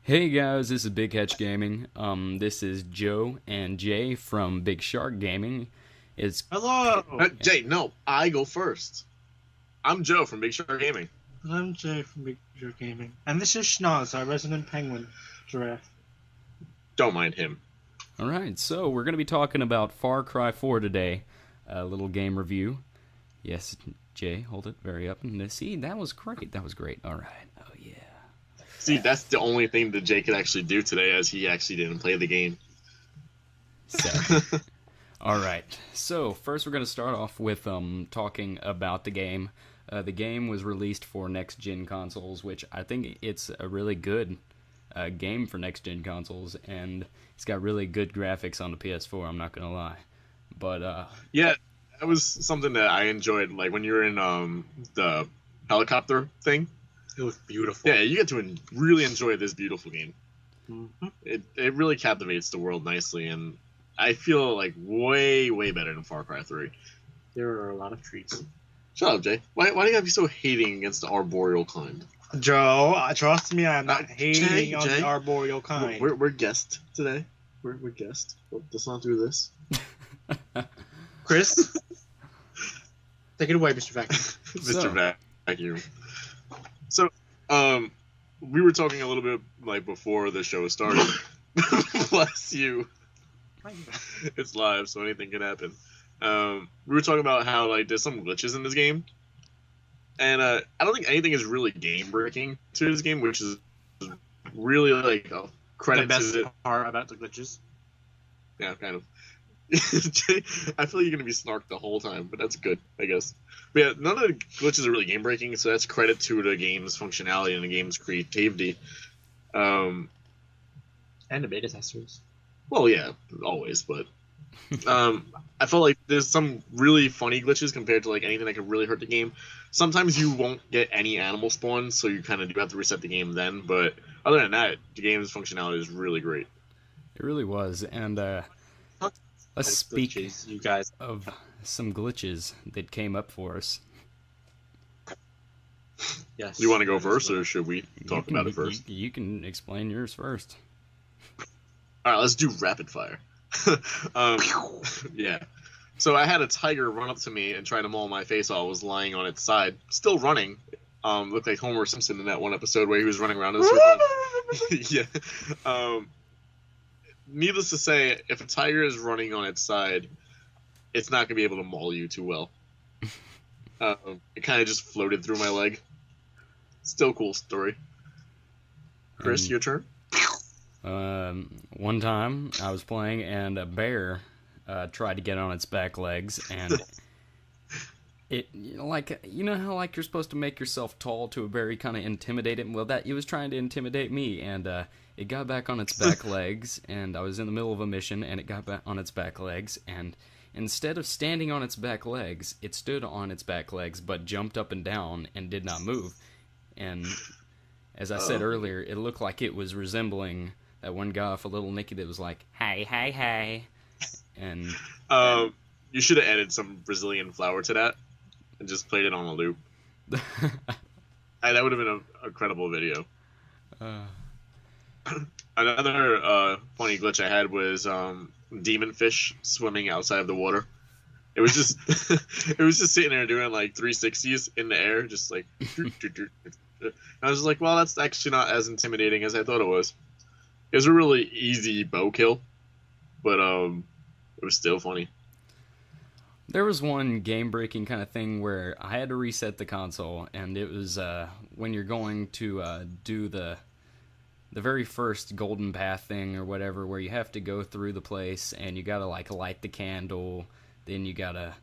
Hey guys, this is BigCatchGaming. This is Joe and Jay from Big Shark Gaming. It's Hello! Jay, no, I go first. I'm Joe from Big Shark Gaming. I'm Jay from BigCatchGaming. And this is Schnoz, our resident penguin giraffe. Don't mind him. Alright, so we're going to be talking about Far Cry 4 today. A little game review. Yes, Jay, hold it very up. And see, that was great. That was great. Alright, oh yeah. See, that's the only thing that Jay could actually do today, as he actually didn't play the game. So, alright, so first we're going to start off with talking about the game. The game was released for next-gen consoles, which I think it's a really good game for next-gen consoles, and it's got really good graphics on the PS4, I'm not going to lie. But, yeah, that was something that I enjoyed, like when you were in the helicopter thing. It was beautiful. Yeah, you get to really enjoy this beautiful game. Mm-hmm. It really captivates the world nicely, and I feel like way better than Far Cry 3. There are a lot of trees. Shut up, Jay. Why do you gotta be so hating against the arboreal kind? Joe, trust me, I'm not hating Jay, on the arboreal kind. We're guests today. We're guests. Let's not do this. Chris? Take it away, Mr. Vacuum. Mr. Vacuum. So, we were talking a little bit like before the show started. Bless you. It's live, so anything can happen. We were talking about how like there's some glitches in this game, and I don't think anything is really game breaking to this game, which is really like a credit the best to it. part about the glitches. Yeah, kind of. Jay, I feel like you're gonna be snarked the whole time, but that's good, I guess. But yeah, none of the glitches are really game breaking, so that's credit to the game's functionality and the game's creativity. And the beta testers. Well, yeah, always, but I feel like there's some really funny glitches compared to like anything that could really hurt the game. Sometimes you won't get any animal spawns, so you kind of do have to reset the game then. But other than that, the game's functionality is really great. it really was, and let's speak Glitches, you guys. of some glitches that came up for us. Yes. You want to go first, or should we talk about it first? You can explain yours first. All right, let's do rapid fire. Yeah. So I had a tiger run up to me and try to maul my face while I was lying on its side, still running. Looked like Homer Simpson in that one episode where he was running around in a circle. Yeah. Needless to say, if a tiger is running on its side, it's not gonna be able to maul you too well. It kind of just floated through my leg. Still cool story. Chris, your turn. One time I was playing and a bear tried to get on its back legs, and it like you know how like you're supposed to make yourself tall to a bear, you kind of intimidate it. Well, that it was trying to intimidate me, and it got back on its back legs, and I was in the middle of a mission, and it got back on its back legs, and instead of standing on its back legs, it stood on its back legs, but jumped up and down and did not move. And as I said earlier, it looked like it was resembling that one guy off a Little Nicky that was like, "Hey, hey, hey," and You should have added some Brazilian flower to that and just played it on a loop. That would have been a credible video. Another funny glitch I had was demon fish swimming outside of the water. It was just it was just sitting there doing like 360s in the air, just like. And I was just like, well, that's actually not as intimidating as I thought it was. It was a really easy bow kill, but it was still funny. there was one game-breaking kind of thing where I had to reset the console, and it was when you're going to do the very first golden path thing or whatever, where you have to go through the place and you gotta like light the candle, then you gotta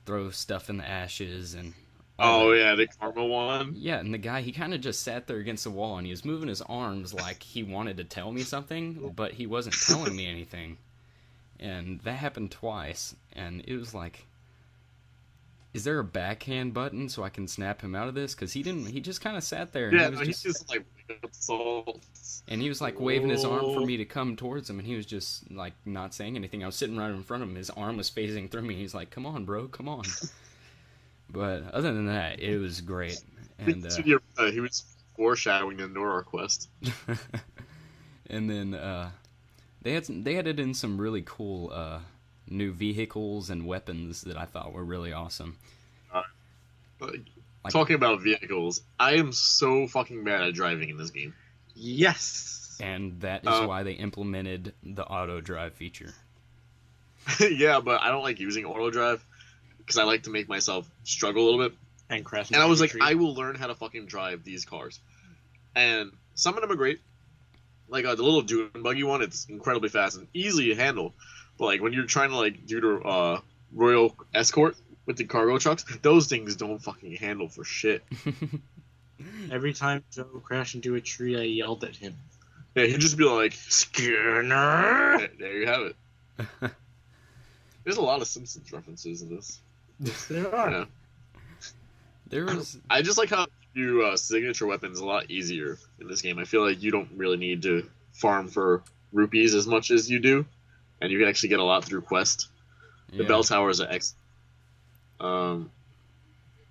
throw stuff in the ashes and. Oh yeah, the karma one. Yeah, and the guy, he kind of just sat there against the wall, and he was moving his arms like he wanted to tell me something, but he wasn't telling me anything. And that happened twice, and it was like, is there a backhand button so I can snap him out of this? Because he didn't, he just kind of sat there, and Yeah, he's just like salt. and he was like waving his arm for me to come towards him, and he was just like not saying anything. I was sitting right in front of him, his arm was phasing through me, he's like, come on, bro, come on. But other than that, it was great. And He was foreshadowing the Nora quest. And then they added in some really cool new vehicles and weapons that I thought were really awesome. Talking about vehicles, I am so fucking bad at driving in this game. Yes. And that is why they implemented the auto drive feature. Yeah, but I don't like using auto drive because I like to make myself struggle a little bit. And crash. And I was like, I will learn how to fucking drive these cars. And some of them are great. Like the little dune buggy one, it's incredibly fast and easy to handle. But like when you're trying to like do the Royal Escort with the cargo trucks, those things don't fucking handle for shit. Every time Joe crashed into a tree, I yelled at him. Yeah, he'd just be like, Skinner! There you have it. There's a lot of Simpsons references in this. Yes, there are. Yeah. There was. I just like how you signature weapons a lot easier in this game. I feel like you don't really need to farm for rupees as much as you do, and you can actually get a lot through quest. The bell towers are excellent.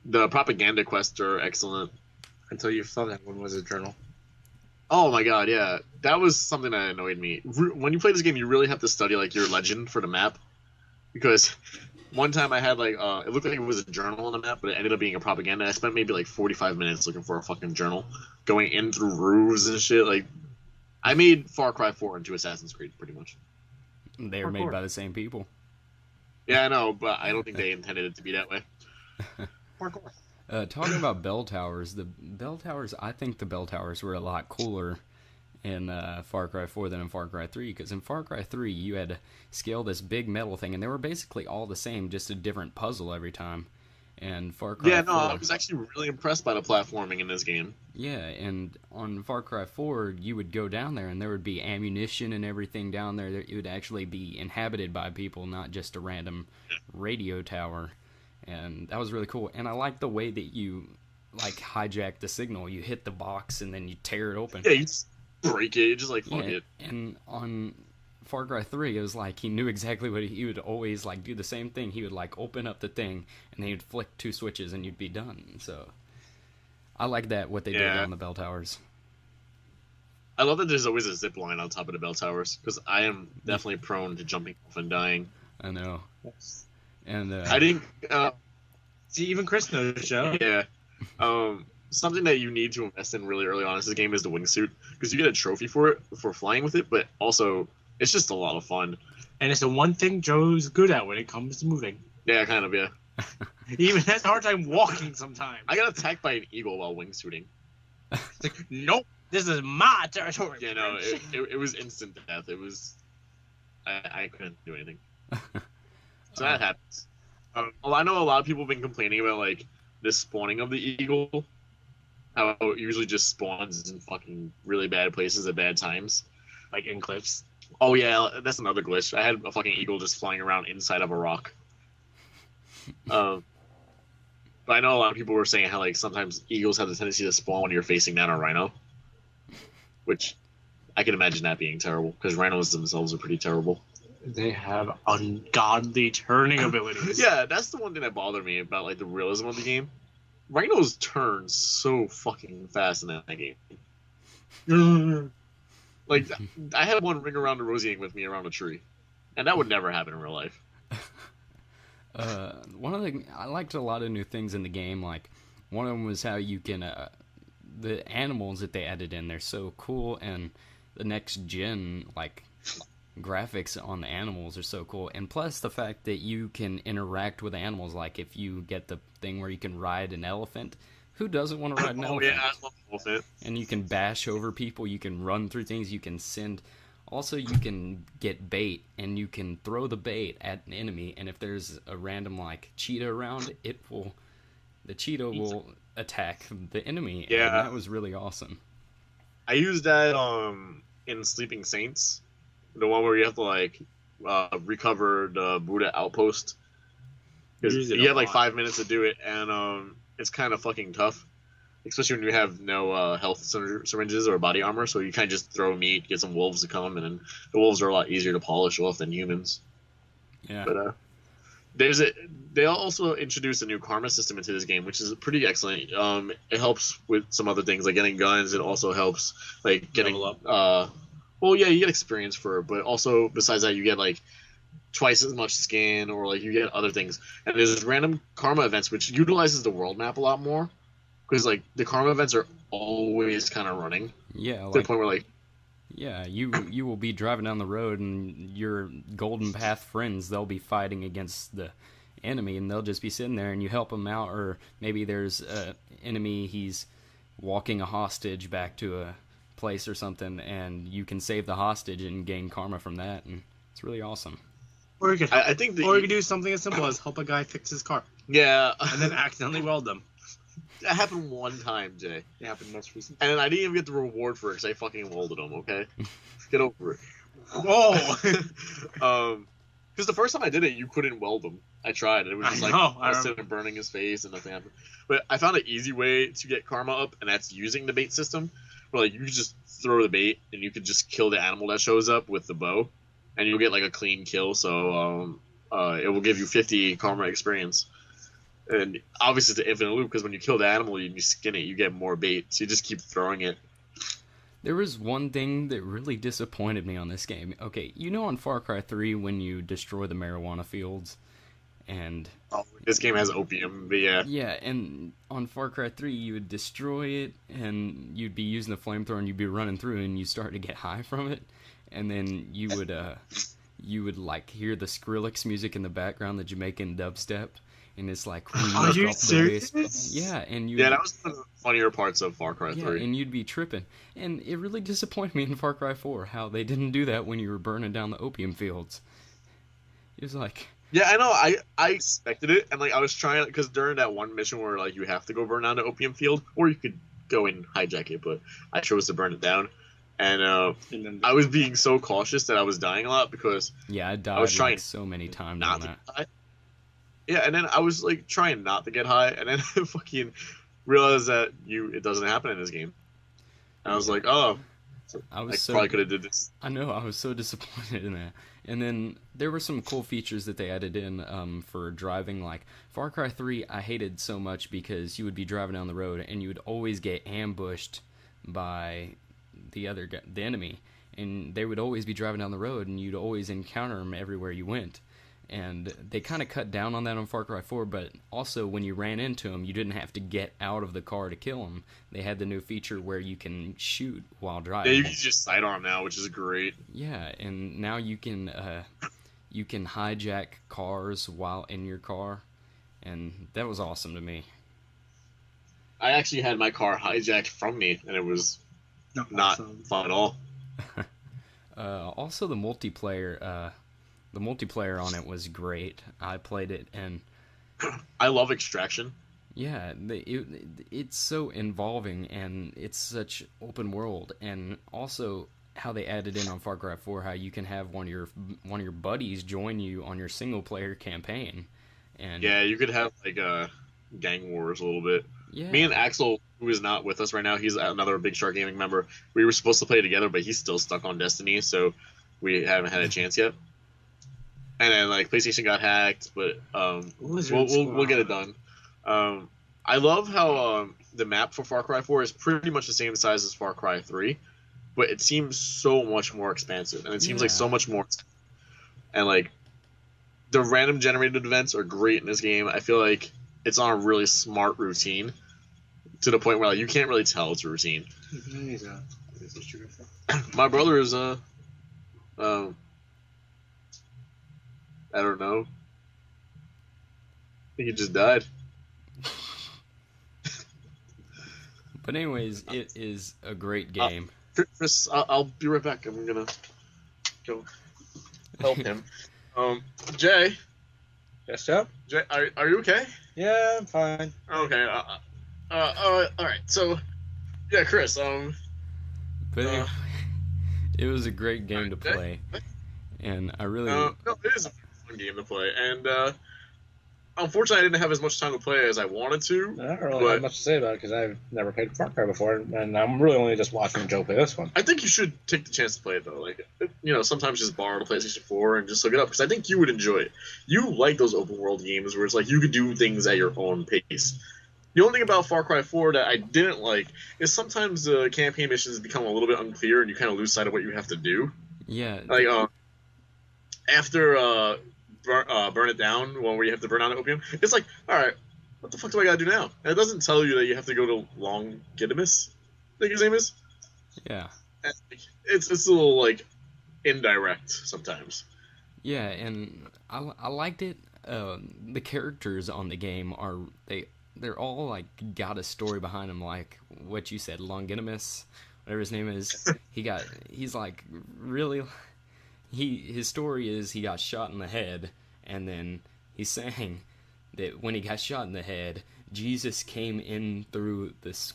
The propaganda quests are excellent. Until you saw that one was a journal. Oh my god, yeah. That was something that annoyed me. When you play this game, you really have to study like your legend for the map. Because one time I had like, it looked like it was a journal on the map, but it ended up being a propaganda. I spent maybe like 45 minutes looking for a fucking journal. Going in through roofs and shit. Like, I made Far Cry 4 into Assassin's Creed, pretty much. They were made by the same people. Yeah, I know, but I don't think they intended it to be that way. Talking about bell towers, I think the bell towers were a lot cooler in Far Cry 4 than in Far Cry 3, because in Far Cry 3 you had to scale this big metal thing, and they were basically all the same, just a different puzzle every time. And Far Cry 4, I was actually really impressed by the platforming in this game. Yeah, and on Far Cry 4 you would go down there and there would be ammunition and everything down there. It would actually be inhabited by people, not just a random radio tower. And that was really cool. And I like the way that you like hijack the signal. You hit the box and then you tear it open. Yeah, you just break it, just like fuck it. And on Far Cry 3, it was like he knew exactly what he would always like do the same thing. He would like open up the thing and then he'd flick 2 switches and you'd be done. So I like that what they did on the bell towers. I love that there's always a zip line on top of the bell towers, because I am definitely prone to jumping off and dying. I know. Yes. And I think see, even Chris knows, Joe. Yeah. Something that you need to invest in really early on in this game is the wingsuit, because you get a trophy for it, for flying with it, but also it's just a lot of fun. And it's the one thing Joe's good at when it comes to moving. Yeah, kind of, yeah. He even has a hard time walking sometimes. I got attacked by an eagle while wingsuiting. It's like, nope, this is my territory. Yeah, no, it was instant death. It was... I couldn't do anything. So that happens. I know a lot of people have been complaining about, like, this spawning of the eagle. How it usually just spawns in fucking really bad places at bad times. Like in cliffs. Oh, yeah, that's another glitch. I had a fucking eagle just flying around inside of a rock. But I know a lot of people were saying how, like, sometimes eagles have the tendency to spawn when you're facing down a rhino. Which, I can imagine that being terrible, because rhinos themselves are pretty terrible. They have ungodly turning abilities. Yeah, that's the one thing that bothered me about, like, the realism of the game. Rhinos turn so fucking fast in that game. Like, I had one ring around the Rosie with me around a tree. And that would never happen in real life. I liked a lot of new things in the game. Like, one of them was how you can, the animals that they added in, they're so cool, and the next gen, like, graphics on the animals are so cool. And plus the fact that you can interact with animals, like if you get the thing where you can ride an elephant. Who doesn't want to ride an elephant? Yeah, I love an elephant. And you can bash over people, you can run through things, you can send... Also, you can get bait, and you can throw the bait at an enemy, and if there's a random, like, cheetah around, the cheetah will attack the enemy. Yeah. And that was really awesome. I used that in Sleeping Saints. The one where you have to, like, recover the Buddha outpost. Because you have, like, 5 minutes to do it, and it's kind of fucking tough. Especially when you have no health syringes or body armor, so you kind of just throw meat, get some wolves to come, and then the wolves are a lot easier to polish off than humans. Yeah. But they also introduced a new karma system into this game, which is pretty excellent. It helps with some other things like getting guns. It also helps like getting Well, yeah, you get experience for it, but also besides that, you get like twice as much skin, or like you get other things. And there's random karma events, which utilizes the world map a lot more, because like the karma events are always kind of running Yeah, to the like point where like yeah, you will be driving down the road and your Golden Path friends, they'll be fighting against the enemy and they'll just be sitting there and you help them out, or maybe there's a enemy, he's walking a hostage back to a place or something, and you can save the hostage and gain karma from that, and it's really awesome. Or you could, I think or you could do something as simple as help a guy fix his car yeah, and then accidentally weld them. that happened one time, Jay, It happened most recently. and then I didn't even get the reward for it because I fucking welded him. Okay, get over it. Whoa! Because the first time I did it, you couldn't weld him. I tried, and it was just I like know, I instead of burning his face and nothing happened. But I found an easy way to get karma up, and that's using the bait system. Where like you just throw the bait, and you can just kill the animal that shows up with the bow, and you'll get like a clean kill. So it will give you 50 karma experience. And obviously it's an infinite loop because when you kill the animal and you skin it, you get more bait. So you just keep throwing it. There was one thing that really disappointed me on this game. Okay, you know on Far Cry 3 when you destroy the marijuana fields, and Oh, this game has opium, but yeah. yeah, and on Far Cry 3 you would destroy it and you'd be using the flamethrower and you'd be running through and you start to get high from it, and then you would like hear the Skrillex music in the background, the Jamaican dubstep, and it's like Are you serious? yeah, and you Yeah, that was one of the funnier parts of Far Cry 3. and you'd be tripping. And it really disappointed me in Far Cry 4 how they didn't do that when you were burning down the opium fields. It was like, Yeah, I know. I expected it, and like I was trying because during that one mission where like you have to go burn down the opium field, or you could go and hijack it, but I chose to burn it down, and then I was being so cautious that I was dying a lot because yeah, I died was trying like so many times not on to that. get high. Yeah, and then I was like trying not to get high, and then I fucking realized that it doesn't happen in this game. And I was like, oh, I I was so probably could have did this. I know, I was so disappointed in that. And then there were some cool features that they added in for driving. Like Far Cry 3, I hated so much because you would be driving down the road and you would always get ambushed by the enemy, and they would always be driving down the road and you'd always encounter them everywhere you went. And they kind of cut down on that on Far Cry 4, but also when you ran into them, you didn't have to get out of the car to kill them. They had the new feature where you can shoot while driving. Yeah, you can just sidearm now, which is great. Yeah, and now you can hijack cars while in your car, and that was awesome to me. I actually had my car hijacked from me, and it was not fun at all. Also, the multiplayer on it was great. I played it, and I love Extraction. yeah, it's so involving, and it's such open world, and also how they added in on Far Cry 4 how you can have one of your buddies join you on your single player campaign, and Yeah, you could have like gang wars a little bit. yeah, Me and Axel, who is not with us right now, he's another BigCatchGaming member. We were supposed to play together, but he's still stuck on Destiny, so we haven't had a chance yet. And then like PlayStation got hacked, but we'll get it done. I love how the map for Far Cry 4 is pretty much the same size as Far Cry 3, but it seems so much more expansive, and it seems like so much more. And like the random generated events are great in this game. I feel like it's on a really smart routine to the point where like, you can't really tell it's a routine. My brother is I don't know. I think he just died. But anyways, it is a great game. Chris, I'll be right back. I'm gonna go help him. Jay. Yes, sir? Jay, are you okay? Yeah, I'm fine. Okay. All right. So, yeah, Chris. But anyway, it was a great game to play, and I really no, it is a fun game to play, and unfortunately, I didn't have as much time to play as I wanted to. I don't really have much to say about it because I've never played Far Cry before, and I'm really only just watching Joe play this one. I think you should take the chance to play it though. Like, sometimes just borrow the PlayStation 4 and just look it up because I think you would enjoy it. You like those open world games where it's like you could do things at your own pace. The only thing about Far Cry 4 that I didn't like is sometimes the campaign missions become a little bit unclear and you kind of lose sight of what you have to do. Yeah. Like, after Burn It Down, where you have to burn out the opium, it's like, alright, what the fuck do I gotta do now? And it doesn't tell you that you have to go to Longidimus, I think his name is. Yeah. It's a little, like, indirect sometimes. Yeah, and I liked it. The characters on the game they're all like got a story behind them, like what you said, Longidimus, whatever his name is. He's like really. His story is he got shot in the head, and then he's saying that when he got shot in the head, Jesus came in through this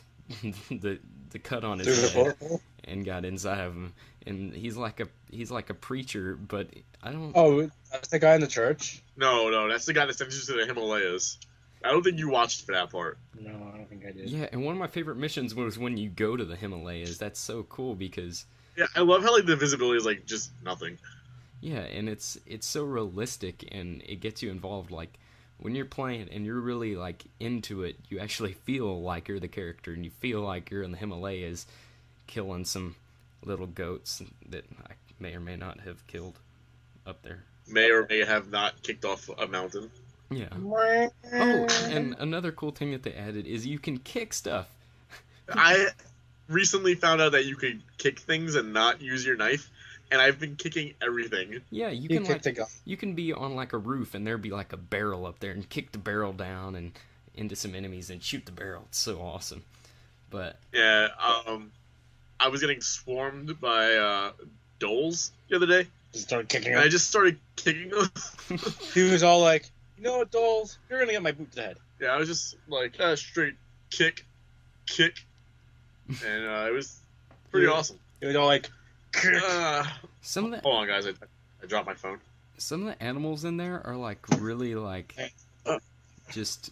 the cut on his head and got inside of him. And he's like a preacher, but I don't. Oh, that's the guy in the church? No, that's the guy that sends you to the Himalayas. I don't think you watched for that part. No, I don't think I did. Yeah, and one of my favorite missions was when you go to the Himalayas. That's so cool because. Yeah, I love how like the visibility is like just nothing. Yeah, and it's so realistic and it gets you involved. Like when you're playing and you're really like into it, you actually feel like you're the character and you feel like you're in the Himalayas, killing some little goats that I may or may not have killed up there. May or may have not kicked off a mountain. Yeah. Oh, and another cool thing that they added is you can kick stuff. I recently found out that you could kick things and not use your knife, and I've been kicking everything. Yeah, you can be on like a roof and there'd be like a barrel up there and kick the barrel down and into some enemies and shoot the barrel. It's so awesome. But yeah, I was getting swarmed by doles the other day. Just started kicking him. And I just started kicking them. He was all like, "You know what, Doles? You're gonna get my boot to the head." Yeah, I was just like, straight kick, and it was pretty awesome. He was all like, "Kick." Hold on, guys, I dropped my phone. Some of the animals in there are like really like just.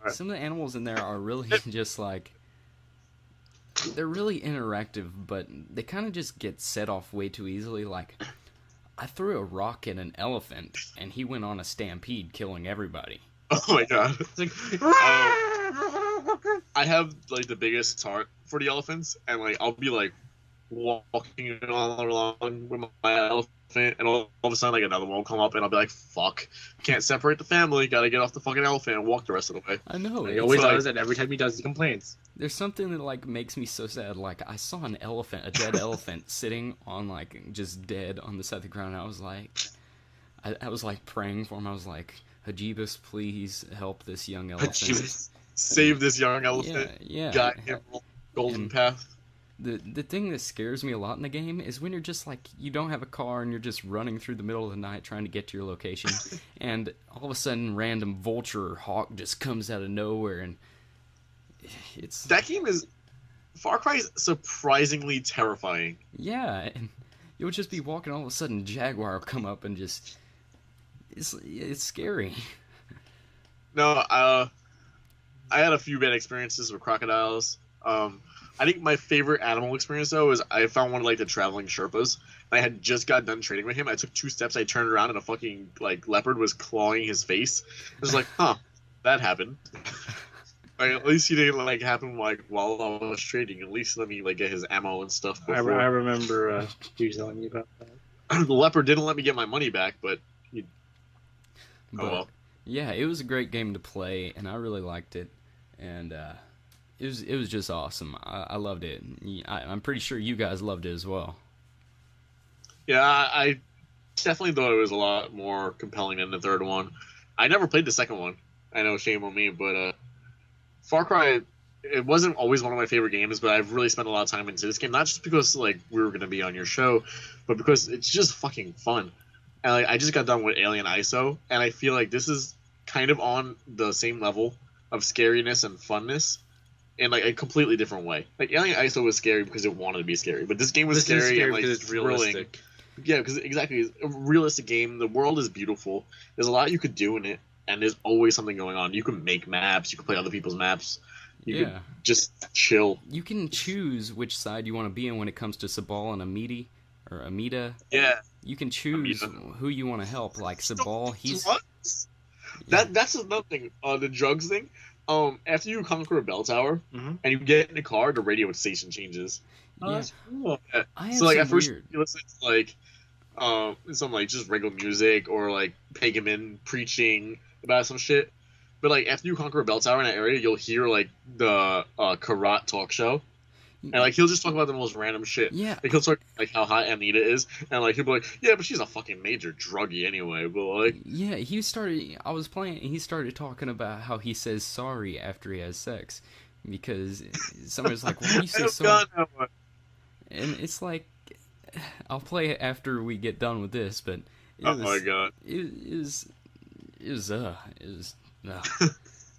Right. Some of the animals in there are really just like. They're really interactive, but they kind of just get set off way too easily. Like, I threw a rock at an elephant, and he went on a stampede, killing everybody. Oh my god! I have like the biggest heart for the elephants, and like I'll be like walking all along with my elephant, and all of a sudden like another one will come up, and I'll be like, "Fuck! Can't separate the family. Gotta get off the fucking elephant and walk the rest of the way." I know. He always does, and every time he does, he complains. There's something that like makes me so sad. Like I saw an elephant, a dead elephant, sitting on like just dead on the side of the ground. And I was like praying for him. I was like, Hajibus, please help this young elephant. Save this young elephant. Yeah. Got him golden path. The thing that scares me a lot in the game is when you're just like, you don't have a car and you're just running through the middle of the night trying to get to your location, and all of a sudden random vulture or hawk just comes out of nowhere, and that game is Far Cry is surprisingly terrifying. Yeah, and you'll just be walking, all of a sudden Jaguar will come up and just it's scary. No, I had a few bad experiences with crocodiles. I think my favorite animal experience though is I found one of like the traveling Sherpas. I had just got done trading with him. I took 2 steps. I turned around and a fucking like leopard was clawing his face. I was like, huh, that happened. Like, at least he didn't like happen like while I was trading. At least let me like get his ammo and stuff. I remember you telling me about that. The leopard didn't let me get my money back, but oh well. Yeah, it was a great game to play, and I really liked it, and it was just awesome. I loved it. I'm pretty sure you guys loved it as well. Yeah, I definitely thought it was a lot more compelling than the third one. I never played the second one. I know, shame on me, but Far Cry, it wasn't always one of my favorite games, but I've really spent a lot of time into this game, not just because like we were going to be on your show, but because it's just fucking fun. And like, I just got done with Alien ISO, and I feel like this is kind of on the same level of scariness and funness in like a completely different way. Like Alien ISO was scary because it wanted to be scary, but this game was scary and like it's realistic. Yeah, because exactly, it's a realistic game. The world is beautiful. There's a lot you could do in it, and there's always something going on. You can make maps. You can play other people's maps. You can just chill. You can choose which side you want to be in when it comes to Sabal and Amita. Yeah. You can choose who you want to help. Like Sabal, he's... That's another thing. The drugs thing. After you conquer a bell tower Mhm. and you get in a car, the radio station changes. Oh, Yeah. that's cool. Yeah. I have So like some at first weird. you listen to like some like just regular music or like Pagan preaching about some shit. But like after you conquer a bell tower in that area, you'll hear like the Karat talk show. And like he'll just talk about the most random shit. Yeah. Like he'll talk like how hot Anita is, and like he'll be like, yeah, but she's a fucking major druggie anyway. But like, Yeah, he started. I was playing, and he started talking about how he says sorry after he has sex, because somebody's like, "Why do you say sorry?" God, no. And it's like, I'll play it after we get done with this, but Oh my god. it was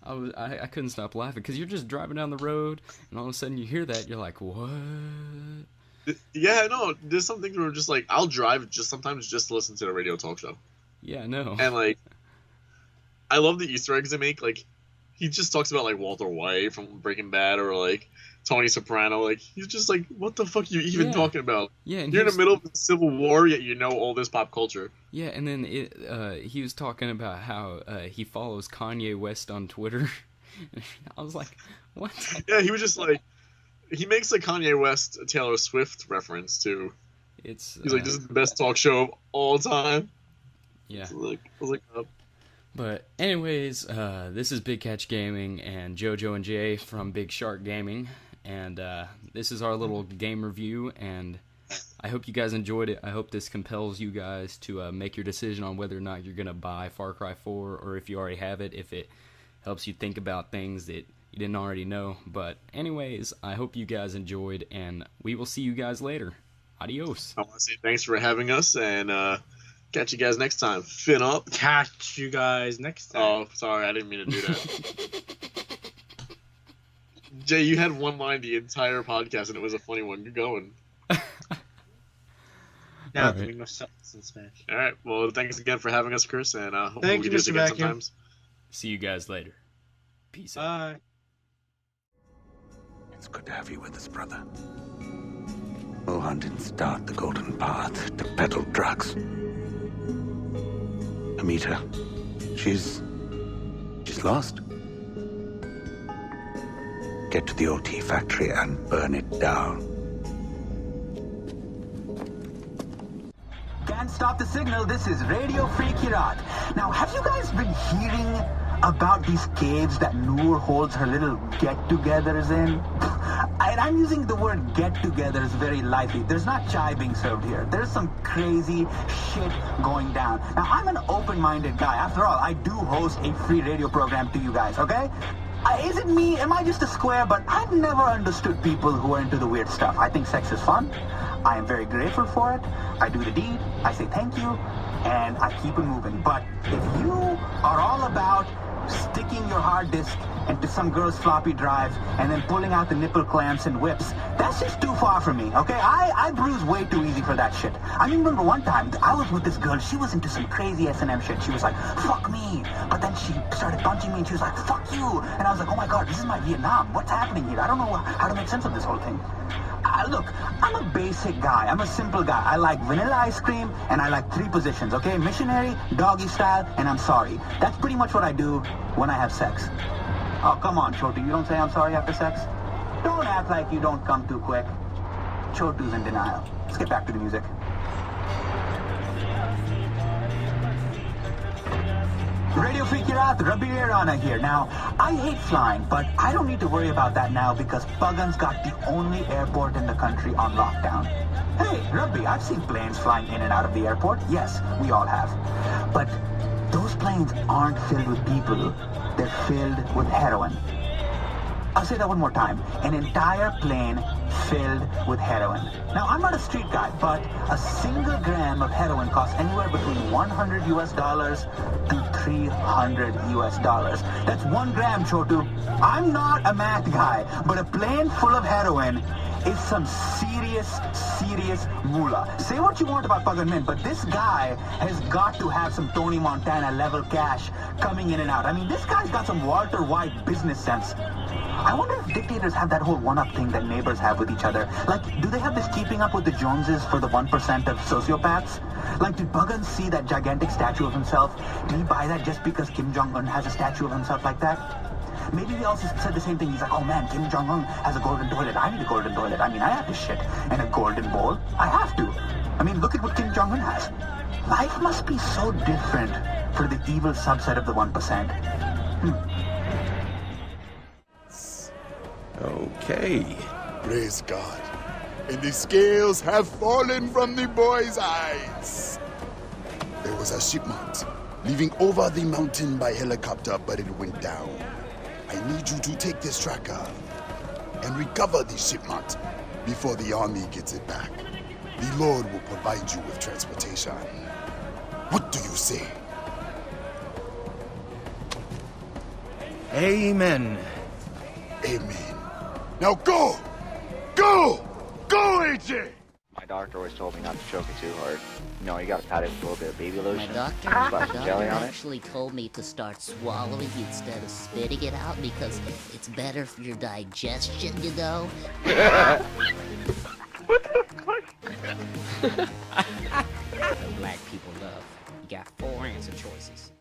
I couldn't stop laughing because you're just driving down the road, and all of a sudden you hear that, you're like, "What?" Yeah, no, there's some things where just like I'll drive just sometimes just to listen to the radio talk show. Yeah, no. And like I love the Easter eggs they make. Like he just talks about like Walter White from Breaking Bad or like Tony Soprano. Like he's just like, what the fuck are you even Yeah. talking about? Yeah, and You're in the middle of the Civil War, yet you know all this pop culture. Yeah, and then he was talking about how he follows Kanye West on Twitter. I was like, what? Yeah, he was just like, he makes a Kanye West Taylor Swift reference too. It's He's like, this is the best talk show of all time. yeah. I was like, oh. But anyways, this is Big Catch Gaming and JoJo and Jay from Big Shark Gaming, and this is our little game review, and I hope you guys enjoyed it. I hope this compels you guys to make your decision on whether or not you're going to buy Far Cry 4, or if you already have it, if it helps you think about things that you didn't already know. But anyways, I hope you guys enjoyed, and we will see you guys later. Adios. I want to say thanks for having us, and catch you guys next time. Fin up. Catch you guys next time. Oh, sorry, I didn't mean to do that. Jay, you had one line the entire podcast, and it was a funny one. You're going. Now All there right. be no substance in Smash. All right. Well, thanks again for having us, Chris, and hopefully Thank we you, do this Mr. again Vacuum. sometimes. See you guys later. Peace out. Bye. It's good to have you with us, brother. Mohan didn't start the golden path to peddle drugs. Amita, she's lost. Get to the OT factory and burn it down. Can't stop the signal. This is Radio Free Kirat. Now, have you guys been hearing about these caves that Noor holds her little get-togethers in? And I'm using the word get-togethers very lightly. There's not chai being served here. There's some crazy shit going down. Now, I'm an open-minded guy. After all, I do host a free radio program to you guys, okay? Is it me? Am I just a square? But I've never understood people who are into the weird stuff. I think sex is fun. I am very grateful for it. I do the deed. I say thank you. And I keep it moving. But if you are all about sticking your hard disk into some girl's floppy drive and then pulling out the nipple clamps and whips, that's just too far for me, okay? I bruise way too easy for that shit. I remember one time, I was with this girl, she was into some crazy S&M shit. She was like, fuck me. But then she started punching me and she was like, fuck you. And I was like, oh my god, this is my Vietnam. What's happening here? I don't know how to make sense of this whole thing. Look, I'm a basic guy. I'm a simple guy. I like vanilla ice cream, and I like 3 positions, okay? Missionary, doggy style, and I'm sorry. That's pretty much what I do when I have sex. Oh, come on, Chotu. You don't say I'm sorry after sex? Don't act like you don't come too quick. Chotu's in denial. Let's get back to the music. Radio Free Kirat, Rabi Rana here. Now, I hate flying, but I don't need to worry about that now because Pagan's got the only airport in the country on lockdown. Hey, Rabi, I've seen planes flying in and out of the airport. Yes, we all have. But those planes aren't filled with people. They're filled with heroin. I'll say that one more time. An entire plane filled with heroin. Now, I'm not a street guy, but a single gram of heroin costs anywhere between $100 US to $300 US. That's 1 gram, Chotu. I'm not a math guy, but a plane full of heroin is some serious moolah. Say what you want about Pagan Min, but this guy has got to have some Tony Montana level cash coming in and out. I mean, this guy's got some Walter White business sense. I wonder if dictators have that whole one-up thing that neighbors have with each other. Like, do they have this keeping up with the Joneses for the 1% of sociopaths? Like, did Pagan see that gigantic statue of himself? Did he buy that just because Kim Jong-un has a statue of himself like that? maybe he also said the same thing. He's like, oh man, Kim Jong-un has a golden toilet. I need a golden toilet. I mean, I have this shit. And a golden bowl. I have to. I mean, look at what Kim Jong-un has. Life must be so different for the evil subset of the 1%. Okay. Praise God. And the scales have fallen from the boy's eyes. There was a shipment leaving over the mountain by helicopter, but it went down. I need you to take this tracker and recover the shipment before the army gets it back. The Lord will provide you with transportation. What do you say? Amen. Amen. Now go! Go! Go, AJ! My doctor always told me not to choke it too hard. You know, you gotta pat it with a little bit of baby lotion. My doctor splash some jelly on it. actually told me to start swallowing instead of spitting it out because it's better for your digestion, you know? What the fuck? Black people love. You got 4 answer choices.